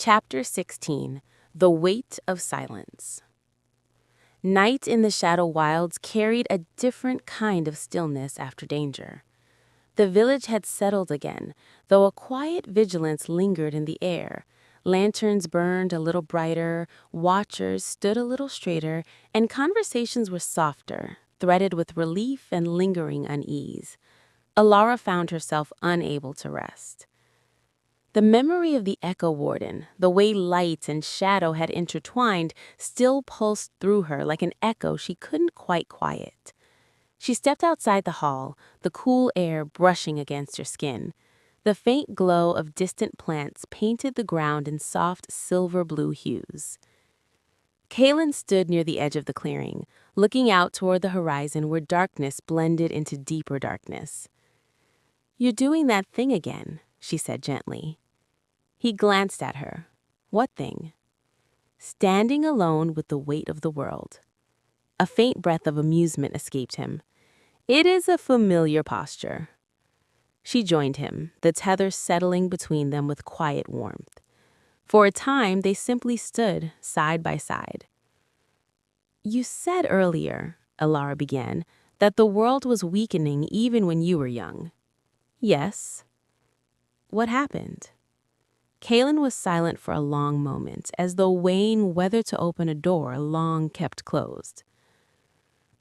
Chapter 16. The Weight of Silence. Night in the Shadow Wilds carried a different kind of stillness after danger. The village had settled again, though a quiet vigilance lingered in the air. Lanterns burned a little brighter, watchers stood a little straighter, and conversations were softer, threaded with relief and lingering unease. Elara found herself unable to rest. The memory of the Echo Warden, the way light and shadow had intertwined, still pulsed through her like an echo she couldn't quite quiet. She stepped outside the hall, the cool air brushing against her skin. The faint glow of distant plants painted the ground in soft silver-blue hues. Kaelen stood near the edge of the clearing, looking out toward the horizon where darkness blended into deeper darkness. "You're doing that thing again," she said gently. He glanced at her. What thing? Standing alone with the weight of the world. A faint breath of amusement escaped him. "It is a familiar posture." She joined him, the tether settling between them with quiet warmth. For a time, they simply stood side by side. "You said earlier," Elara began, "that the world was weakening even when you were young." "Yes." "What happened?" Kaelen was silent for a long moment, as though weighing whether to open a door long kept closed.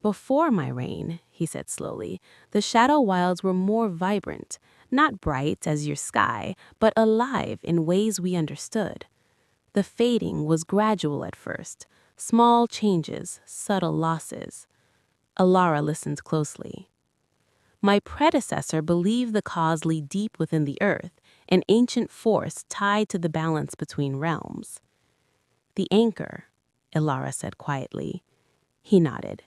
"Before my reign," he said slowly, "the Shadow Wilds were more vibrant, not bright as your sky, but alive in ways we understood. The fading was gradual at first, small changes, subtle losses." Elara listened closely. "My predecessor believed the cause lay deep within the earth, an ancient force tied to the balance between realms." "The anchor," Elara said quietly. He nodded.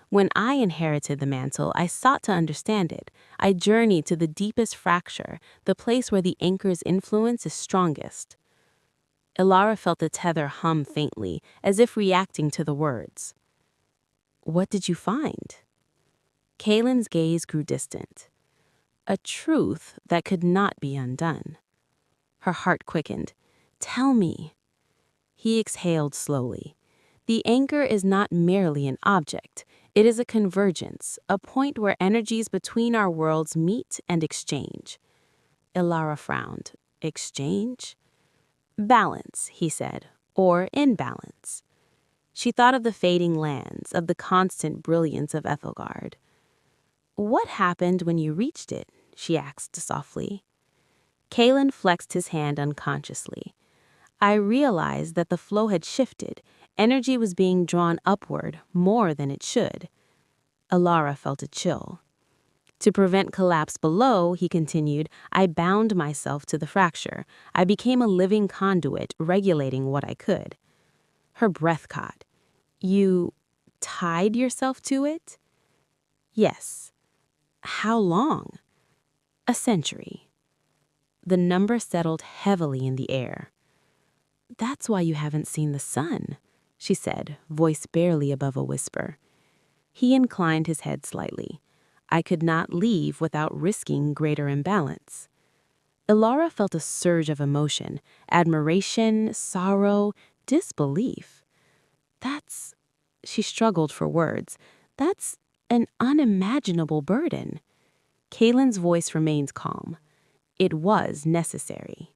"When I inherited the mantle, I sought to understand it. I journeyed to the deepest fracture, the place where the anchor's influence is strongest." Elara felt the tether hum faintly, as if reacting to the words. "What did you find?" Kaelen's gaze grew distant. "A truth that could not be undone." Her heart quickened. "Tell me." He exhaled slowly. "The anchor is not merely an object. It is a convergence, a point where energies between our worlds meet and exchange." Elara frowned. "Exchange?" "Balance," he said, "or imbalance." She thought of the fading lands, of the constant brilliance of Ethelgard. "What happened when you reached it?" she asked softly. Kaelen flexed his hand unconsciously. "I realized that the flow had shifted. Energy was being drawn upward more than it should." Elara felt a chill. "To prevent collapse below," he continued, "I bound myself to the fracture. I became a living conduit, regulating what I could." Her breath caught. "You tied yourself to it?" "Yes." "How long?" "A century." The number settled heavily in the air. "That's why you haven't seen the sun," she said, voice barely above a whisper. He inclined his head slightly. "I could not leave without risking greater imbalance." Elara felt a surge of emotion, admiration, sorrow, disbelief. "That's," she struggled for words, "that's an unimaginable burden." Kaelen's voice remained calm. "It was necessary."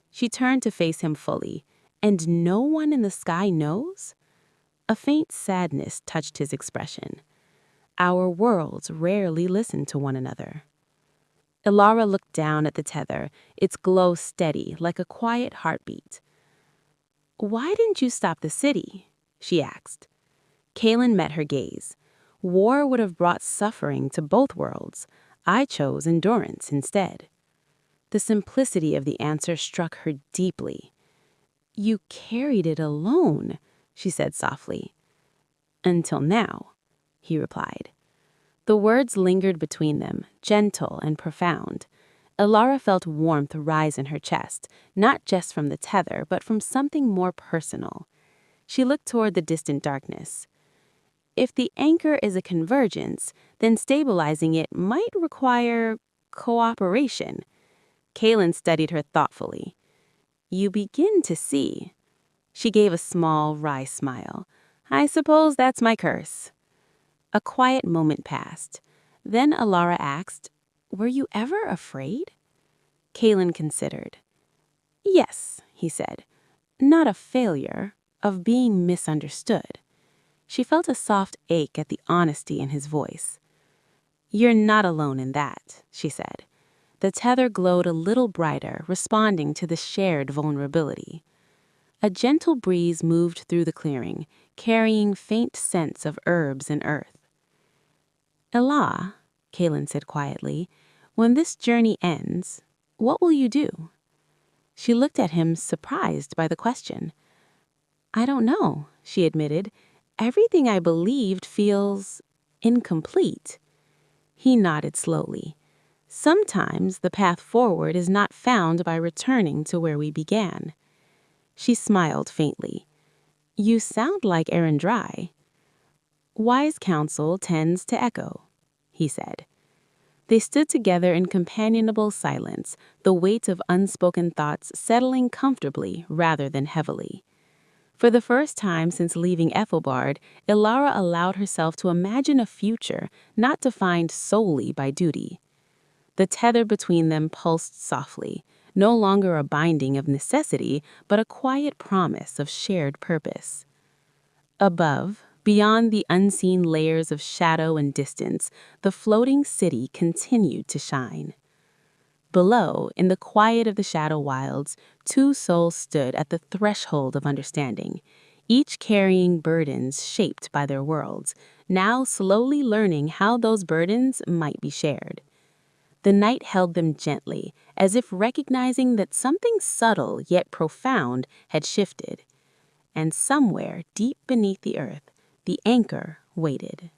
She turned to face him fully. "And no one in the sky knows?" A faint sadness touched his expression. "Our worlds rarely listen to one another." Elara looked down at the tether, its glow steady, like a quiet heartbeat. "Why didn't you stop the city?" she asked. Kaelen met her gaze. "War would have brought suffering to both worlds. I chose endurance instead." The simplicity of the answer struck her deeply. "You carried it alone," she said softly. "Until now," he replied. The words lingered between them, gentle and profound. Elara felt warmth rise in her chest, not just from the tether, but from something more personal. She looked toward the distant darkness. "If the anchor is a convergence, then stabilizing it might require cooperation." Kaelen studied her thoughtfully. You begin to see. She gave a small, wry smile. I suppose that's my curse. A quiet moment passed. Then Elara asked, Were you ever afraid? Kaelen considered. Yes, he said. Not of failure, of being misunderstood. She felt a soft ache at the honesty in his voice. You're not alone in that, she said. The tether glowed a little brighter, responding to the shared vulnerability. A gentle breeze moved through the clearing, carrying faint scents of herbs and earth. Elah, Kaelen said quietly, when this journey ends, what will you do? She looked at him, surprised by the question. I don't know, she admitted. Everything I believed feels incomplete. He nodded slowly. Sometimes the path forward is not found by returning to where we began. She smiled faintly. You sound like Erendrai. Wise counsel tends to echo, he said. They stood together in companionable silence, the weight of unspoken thoughts settling comfortably rather than heavily. For the first time since leaving Ethelbard, Elara allowed herself to imagine a future not defined solely by duty. The tether between them pulsed softly, no longer a binding of necessity, but a quiet promise of shared purpose. Above, beyond the unseen layers of shadow and distance, the floating city continued to shine. Below, in the quiet of the shadow wilds, two souls stood at the threshold of understanding, each carrying burdens shaped by their worlds, now slowly learning how those burdens might be shared. The night held them gently, as if recognizing that something subtle yet profound had shifted. And somewhere deep beneath the earth, the anchor waited.